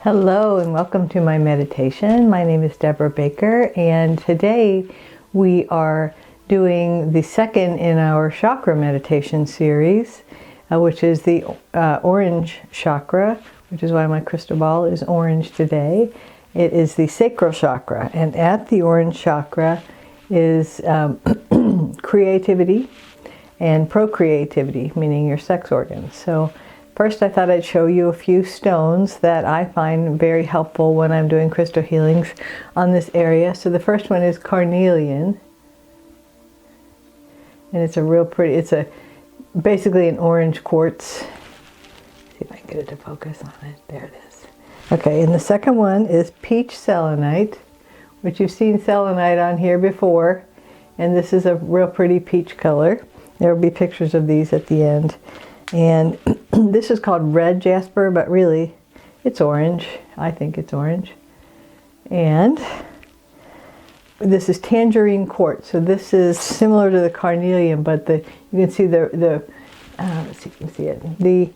Hello and welcome to my meditation. My name is Debra Baker, and today we are doing the second in our chakra meditation series, which is the orange chakra, which is why my crystal ball is orange today. It is the sacral chakra, and at the orange chakra is creativity and procreativity, meaning your sex organs. So first, I thought I'd show you a few stones that I find very helpful when I'm doing crystal healings on this area. So the first one is carnelian, and it's a real pretty, basically an orange quartz. See if I can get it to focus on it. There it is. Okay, and the second one is peach selenite, which you've seen selenite on here before, and this is a real pretty peach color. There will be pictures of these at the end. And this is called red jasper, but really it's orange. I think it's orange. And this is tangerine quartz. So this is similar to the carnelian, but you can see let's see if you can see it. The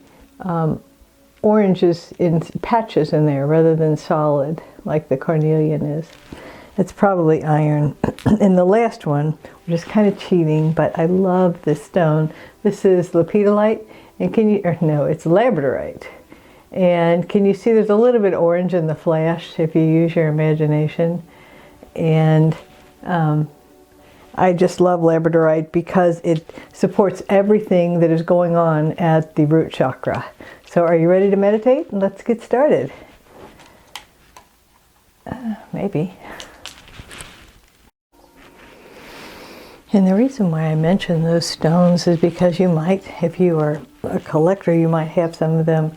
orange is in patches in there rather than solid like the carnelian is. It's probably iron. And the last one, which is kind of cheating, but I love this stone. This is lepidolite. And it's labradorite. And can you see there's a little bit orange in the flash if you use your imagination? And I just love labradorite because it supports everything that is going on at the root chakra. So are you ready to meditate? Let's get started. Maybe. And the reason why I mention those stones is because you might, if you are a collector, you might have some of them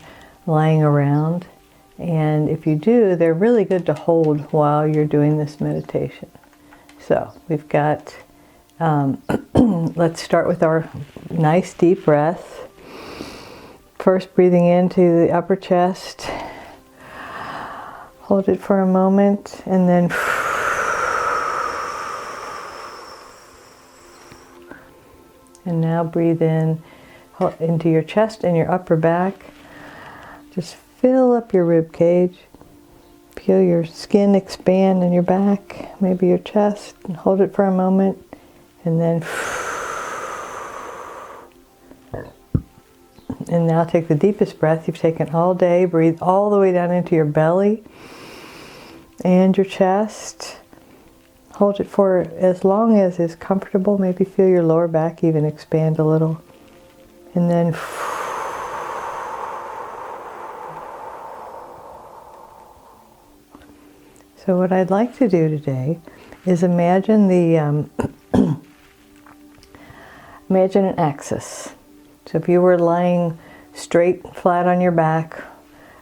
lying around. And if you do, they're really good to hold while you're doing this meditation. So we've got, let's start with our nice deep breath. First, breathing into the upper chest. Hold it for a moment, and then and now breathe in into your chest and your upper back. Just fill up your rib cage. Feel your skin expand in your back, maybe your chest, and hold it for a moment. And then, and now take the deepest breath you've taken all day. Breathe all the way down into your belly and your chest. Hold it for as long as is comfortable. Maybe feel your lower back even expand a little. And then so what I'd like to do today is imagine imagine an axis. So if you were lying straight, flat on your back,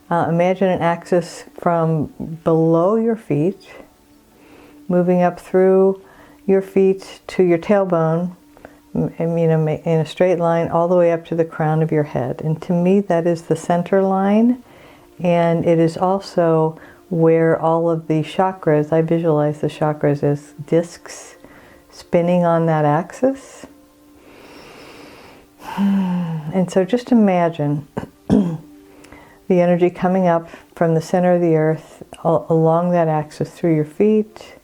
imagine an axis from below your feet, moving up through your feet to your tailbone, in a straight line all the way up to the crown of your head. And to me, that is the center line, and it is also where all of the chakras, I visualize the chakras as discs spinning on that axis. And so just imagine the energy coming up from the center of the earth along that axis through your feet,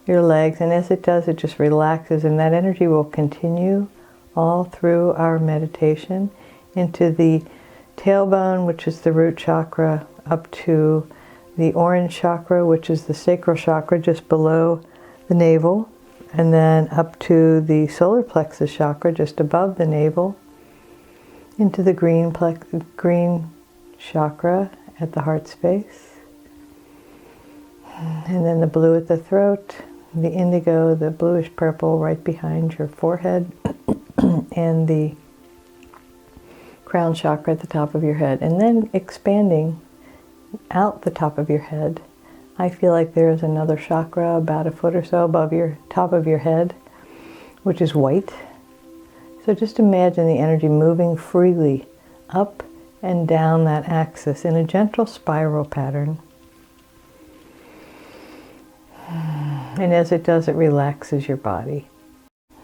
your legs, and as it does, it just relaxes, and that energy will continue all through our meditation into the tailbone, which is the root chakra, up to the orange chakra, which is the sacral chakra just below the navel, and then up to the solar plexus chakra just above the navel, into the green chakra at the heart space, and then the blue at the throat, the indigo, the bluish purple right behind your forehead, and the crown chakra at the top of your head. And then expanding out the top of your head, I feel like there is another chakra about a foot or so above your top of your head, which is white. So just imagine the energy moving freely up and down that axis in a gentle spiral pattern. And as it does, it relaxes your body.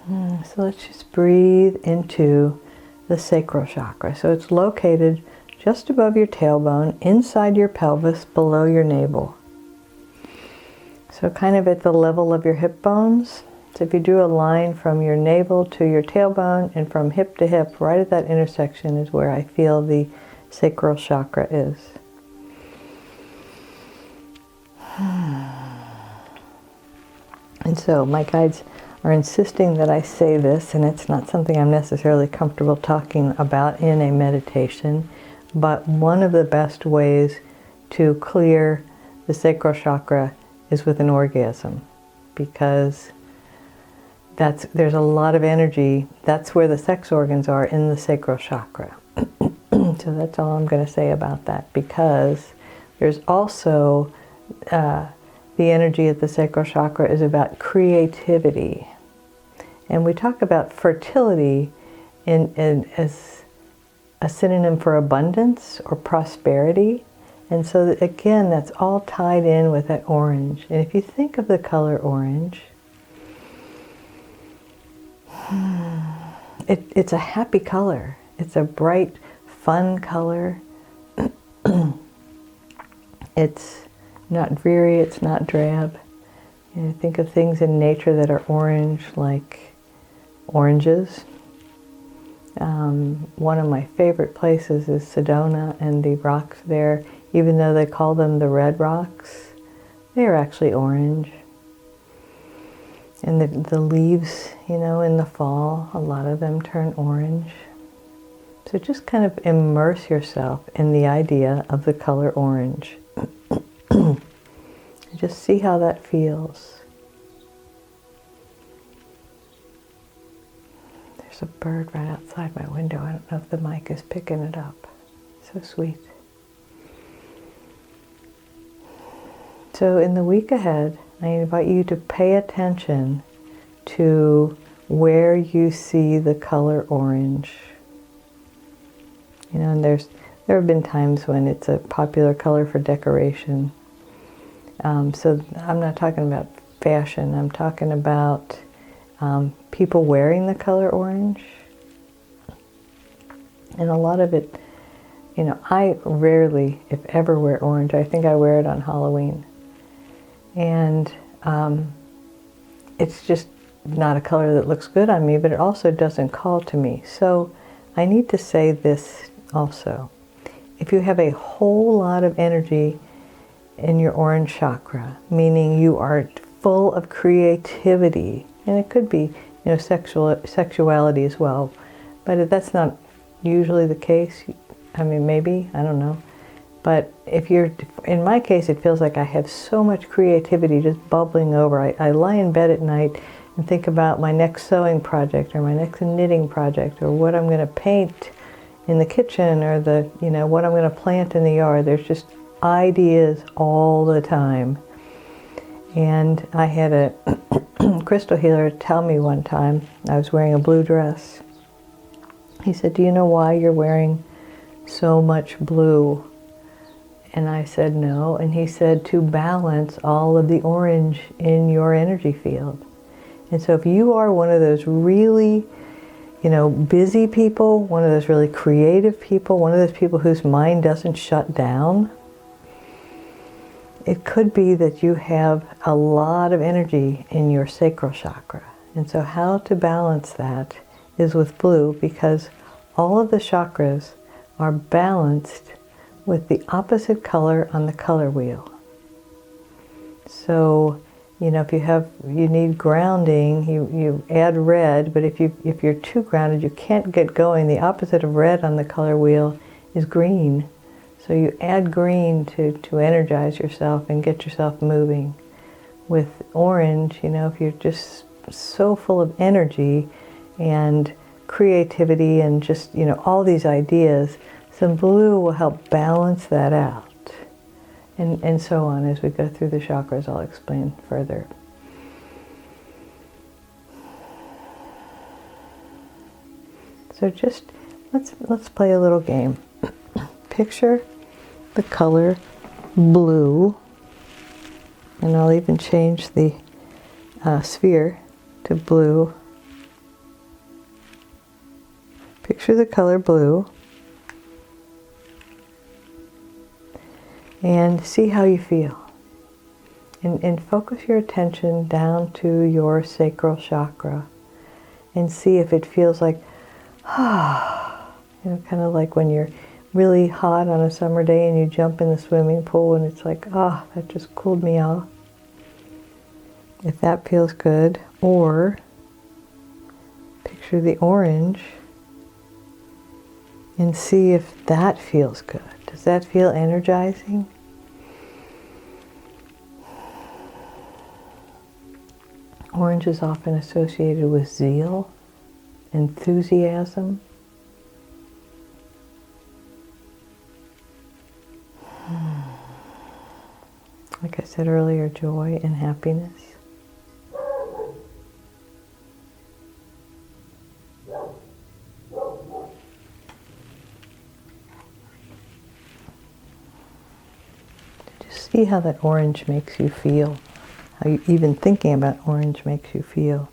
So let's just breathe into the sacral chakra. So it's located just above your tailbone, inside your pelvis, below your navel. So kind of at the level of your hip bones. So if you drew a line from your navel to your tailbone and from hip to hip, right at that intersection is where I feel the sacral chakra is. And so my guides are insisting that I say this, and it's not something I'm necessarily comfortable talking about in a meditation, but one of the best ways to clear the sacral chakra is with an orgasm, because there's a lot of energy. That's where the sex organs are, in the sacral chakra. So that's all I'm going to say about that, because there's also the energy of the sacral chakra is about creativity. And we talk about fertility as a synonym for abundance or prosperity. And so that, again, that's all tied in with that orange. And if you think of the color orange, it's a happy color. It's a bright, fun color. It's not dreary, it's not drab. You know, think of things in nature that are orange, like oranges. One of my favorite places is Sedona, and the rocks there, even though they call them the red rocks, they are actually orange. And the leaves, you know, in the fall, a lot of them turn orange. So just kind of immerse yourself in the idea of the color orange. Just see how that feels. There's a bird right outside my window. I don't know if the mic is picking it up. So sweet. So in the week ahead, I invite you to pay attention to where you see the color orange. You know, and there have been times when it's a popular color for decoration. So I'm not talking about fashion. I'm talking about people wearing the color orange. And a lot of it, you know, I rarely, if ever, wear orange. I think I wear it on Halloween. And it's just not a color that looks good on me, but it also doesn't call to me. So I need to say this also. If you have a whole lot of energy in your orange chakra, meaning you are full of creativity, and it could be, you know, sexuality as well, but that's not usually the case. I mean, maybe, I don't know. But if you're, in my case, it feels like I have so much creativity just bubbling over. I lie in bed at night and think about my next sewing project or my next knitting project or what I'm going to paint in the kitchen or what I'm going to plant in the yard. There's just ideas all the time. And I had a crystal healer tell me one time, I was wearing a blue dress. He said, "Do you know why you're wearing so much blue?" And I said, "No." And he said, "To balance all of the orange in your energy field." And so if you are one of those really, busy people, one of those really creative people, one of those people whose mind doesn't shut down, it could be that you have a lot of energy in your sacral chakra. And so how to balance that is with blue, because all of the chakras are balanced with the opposite color on the color wheel. So, if you need grounding, you add red, but if you're too grounded, you can't get going. The opposite of red on the color wheel is green. So you add green to energize yourself and get yourself moving. With orange, if you're just so full of energy and creativity and just, all these ideas, some blue will help balance that out. And so on. As we go through the chakras, I'll explain further. So just let's play a little game. Picture the color blue, and I'll even change the sphere to blue. Picture the color blue. and see how you feel. And focus your attention down to your sacral chakra and see if it feels like, kind of like when you're really hot on a summer day and you jump in the swimming pool and it's like, that just cooled me off. If that feels good, or picture the orange and see if that feels good. Does that feel energizing? Orange is often associated with zeal, enthusiasm. Like I said earlier, joy and happiness. Just see how that orange makes you feel. How even thinking about orange makes you feel.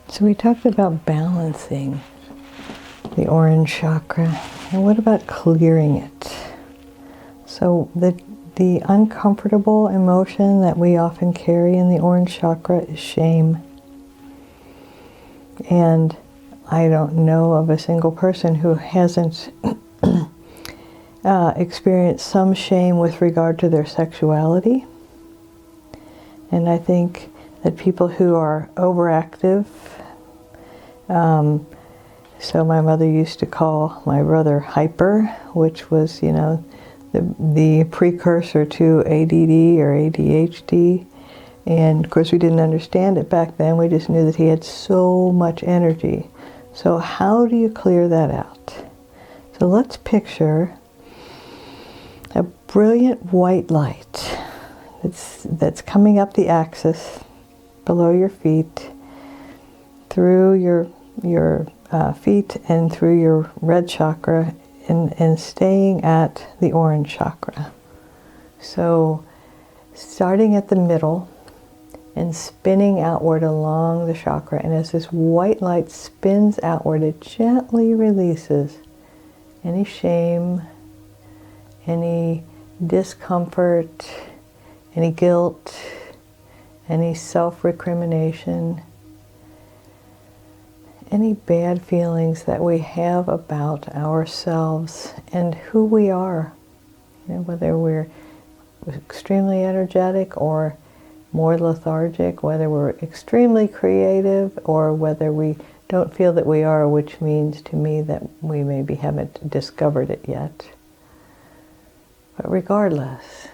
So we talked about balancing the orange chakra. And what about clearing it? So the uncomfortable emotion that we often carry in the orange chakra is shame. And I don't know of a single person who hasn't experienced some shame with regard to their sexuality. And I think that people who are overactive, so my mother used to call my brother hyper, which was, the precursor to ADD or ADHD. And of course we didn't understand it back then. We just knew that he had so much energy. So how do you clear that out? So let's picture a brilliant white light that's coming up the axis below your feet, through your feet and through your red chakra, and staying at the orange chakra. So starting at the middle and spinning outward along the chakra, and as this white light spins outward, it gently releases any shame, any discomfort, any guilt, any self-recrimination, any bad feelings that we have about ourselves and who we are. Whether we're extremely energetic or more lethargic, whether we're extremely creative or whether we don't feel that we are, which means to me that we maybe haven't discovered it yet. But regardless,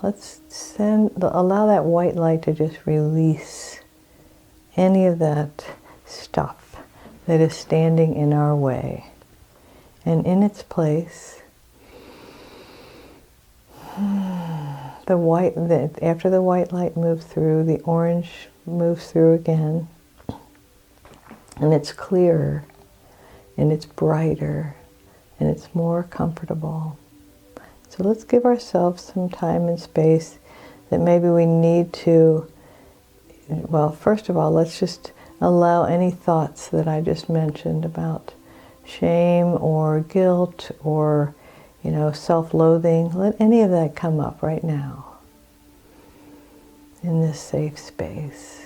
let's allow that white light to just release any of that stuff that is standing in our way. And in its place, after the white light moves through, the orange moves through again. And it's clearer, and it's brighter, and it's more comfortable. So let's give ourselves some time and space that maybe we need to, well, first of all, let's just allow any thoughts that I just mentioned about shame or guilt or, self-loathing. Let any of that come up right now in this safe space.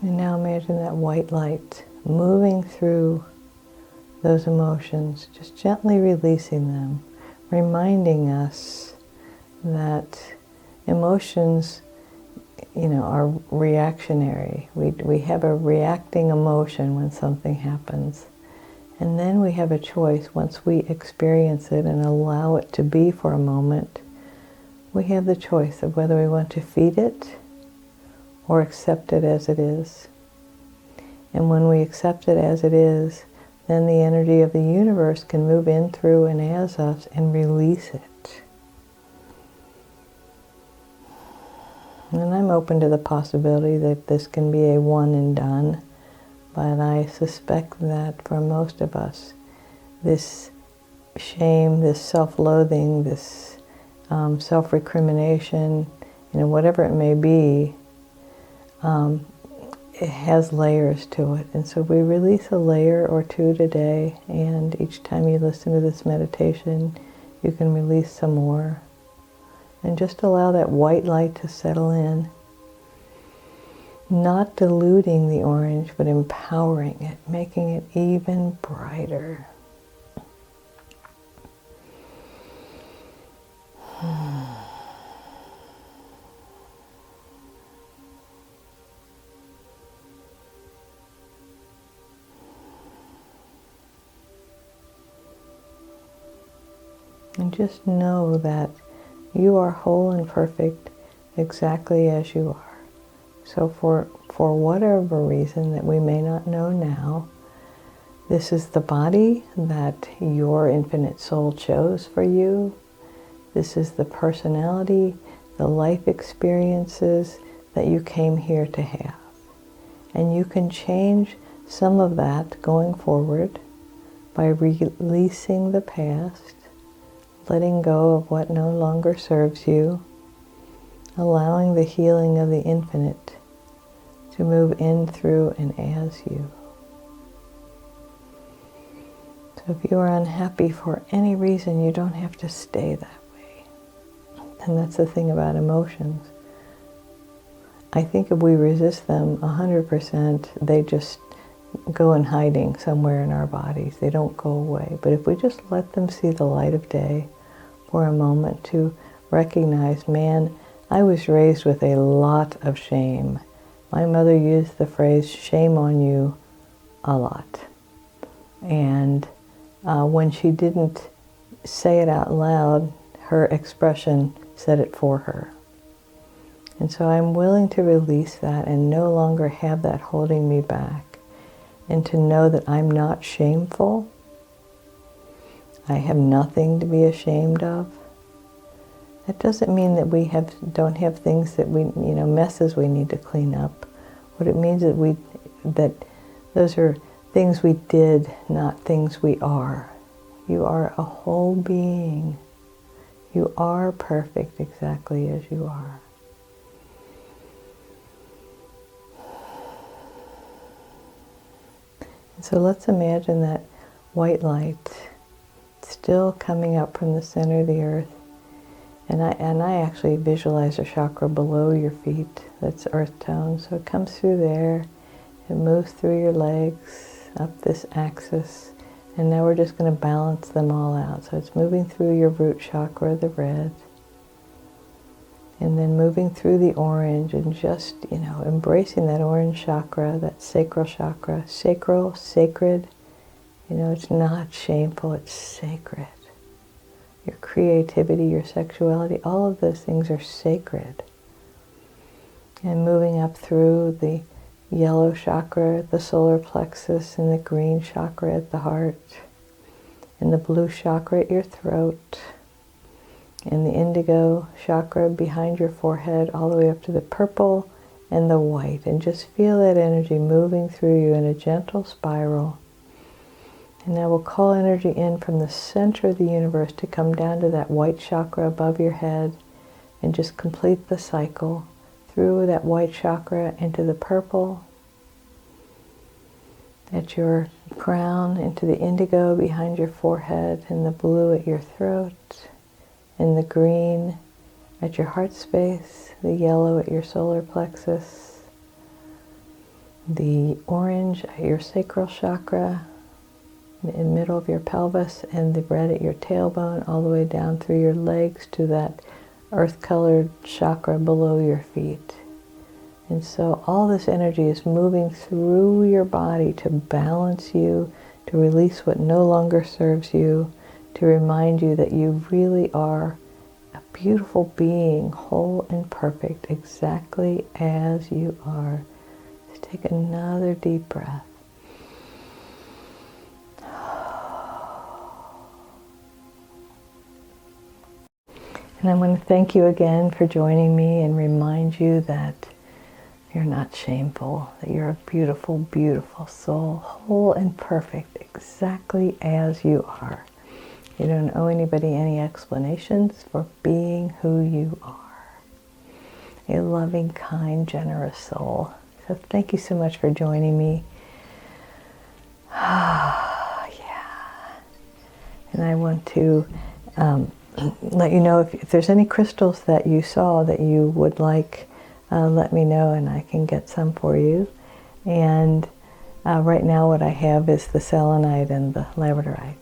And now imagine that white light moving through those emotions, just gently releasing them, reminding us that emotions, are reactionary. We have a reacting emotion when something happens. And then we have a choice. Once we experience it and allow it to be for a moment, we have the choice of whether we want to feed it or accept it as it is. And when we accept it as it is, then the energy of the universe can move in through and as us and release it. And I'm open to the possibility that this can be a one and done, but I suspect that for most of us, this shame, this self-loathing, this self-recrimination, whatever it may be, it has layers to it. And so we release a layer or two today, and each time you listen to this meditation, you can release some more. And just allow that white light to settle in. Not diluting the orange, but empowering it, making it even brighter. And just know that you are whole and perfect exactly as you are. So for whatever reason that we may not know now, this is the body that your infinite soul chose for you. This is the personality, the life experiences that you came here to have. And you can change some of that going forward by releasing the past, letting go of what no longer serves you, allowing the healing of the infinite to move in, through, and as you. So if you are unhappy for any reason, you don't have to stay that way. And that's the thing about emotions. I think if we resist them 100%, they just go in hiding somewhere in our bodies. They don't go away. But if we just let them see the light of day for a moment, to recognize, man, I was raised with a lot of shame. My mother used the phrase, shame on you, a lot. And when she didn't say it out loud, her expression said it for her. And so I'm willing to release that and no longer have that holding me back. And to know that I'm not shameful. I have nothing to be ashamed of. That doesn't mean that we don't have things that we, messes we need to clean up. What it means is that those are things we did, not things we are. You are a whole being. You are perfect exactly as you are. And so let's imagine that white light still coming up from the center of the earth. And I actually visualize a chakra below your feet that's earth tone. So it comes through there, it moves through your legs, up this axis, and now we're just going to balance them all out. So it's moving through your root chakra, the red, and then moving through the orange, and just, embracing that orange chakra, that sacral chakra. Sacral, sacred, it's not shameful, it's sacred. Your creativity, your sexuality, all of those things are sacred. And moving up through the yellow chakra, the solar plexus, and the green chakra at the heart, and the blue chakra at your throat, and the indigo chakra behind your forehead, all the way up to the purple and the white. And just feel that energy moving through you in a gentle spiral. And now we'll call energy in from the center of the universe to come down to that white chakra above your head and just complete the cycle through that white chakra into the purple, at your crown, into the indigo behind your forehead, and the blue at your throat, and the green at your heart space, the yellow at your solar plexus, the orange at your sacral chakra, in the middle of your pelvis, and the red at your tailbone, all the way down through your legs to that earth-colored chakra below your feet. And so all this energy is moving through your body to balance you, to release what no longer serves you, to remind you that you really are a beautiful being, whole and perfect, exactly as you are. Just take another deep breath. And I want to thank you again for joining me and remind you that you're not shameful, that you're a beautiful, beautiful soul, whole and perfect, exactly as you are. You don't owe anybody any explanations for being who you are. A loving, kind, generous soul. So thank you so much for joining me. Yeah. And I want to let you know if there's any crystals that you saw that you would like, let me know and I can get some for you. And right now what I have is the selenite and the labradorite.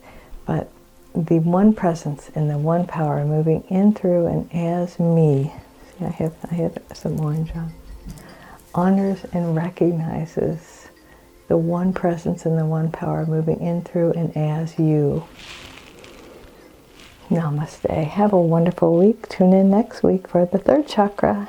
But the one presence and the one power moving in, through, and as me, see, I have some orange on, honors and recognizes the one presence and the one power moving in, through, and as you. Namaste. Have a wonderful week. Tune in next week for the third chakra.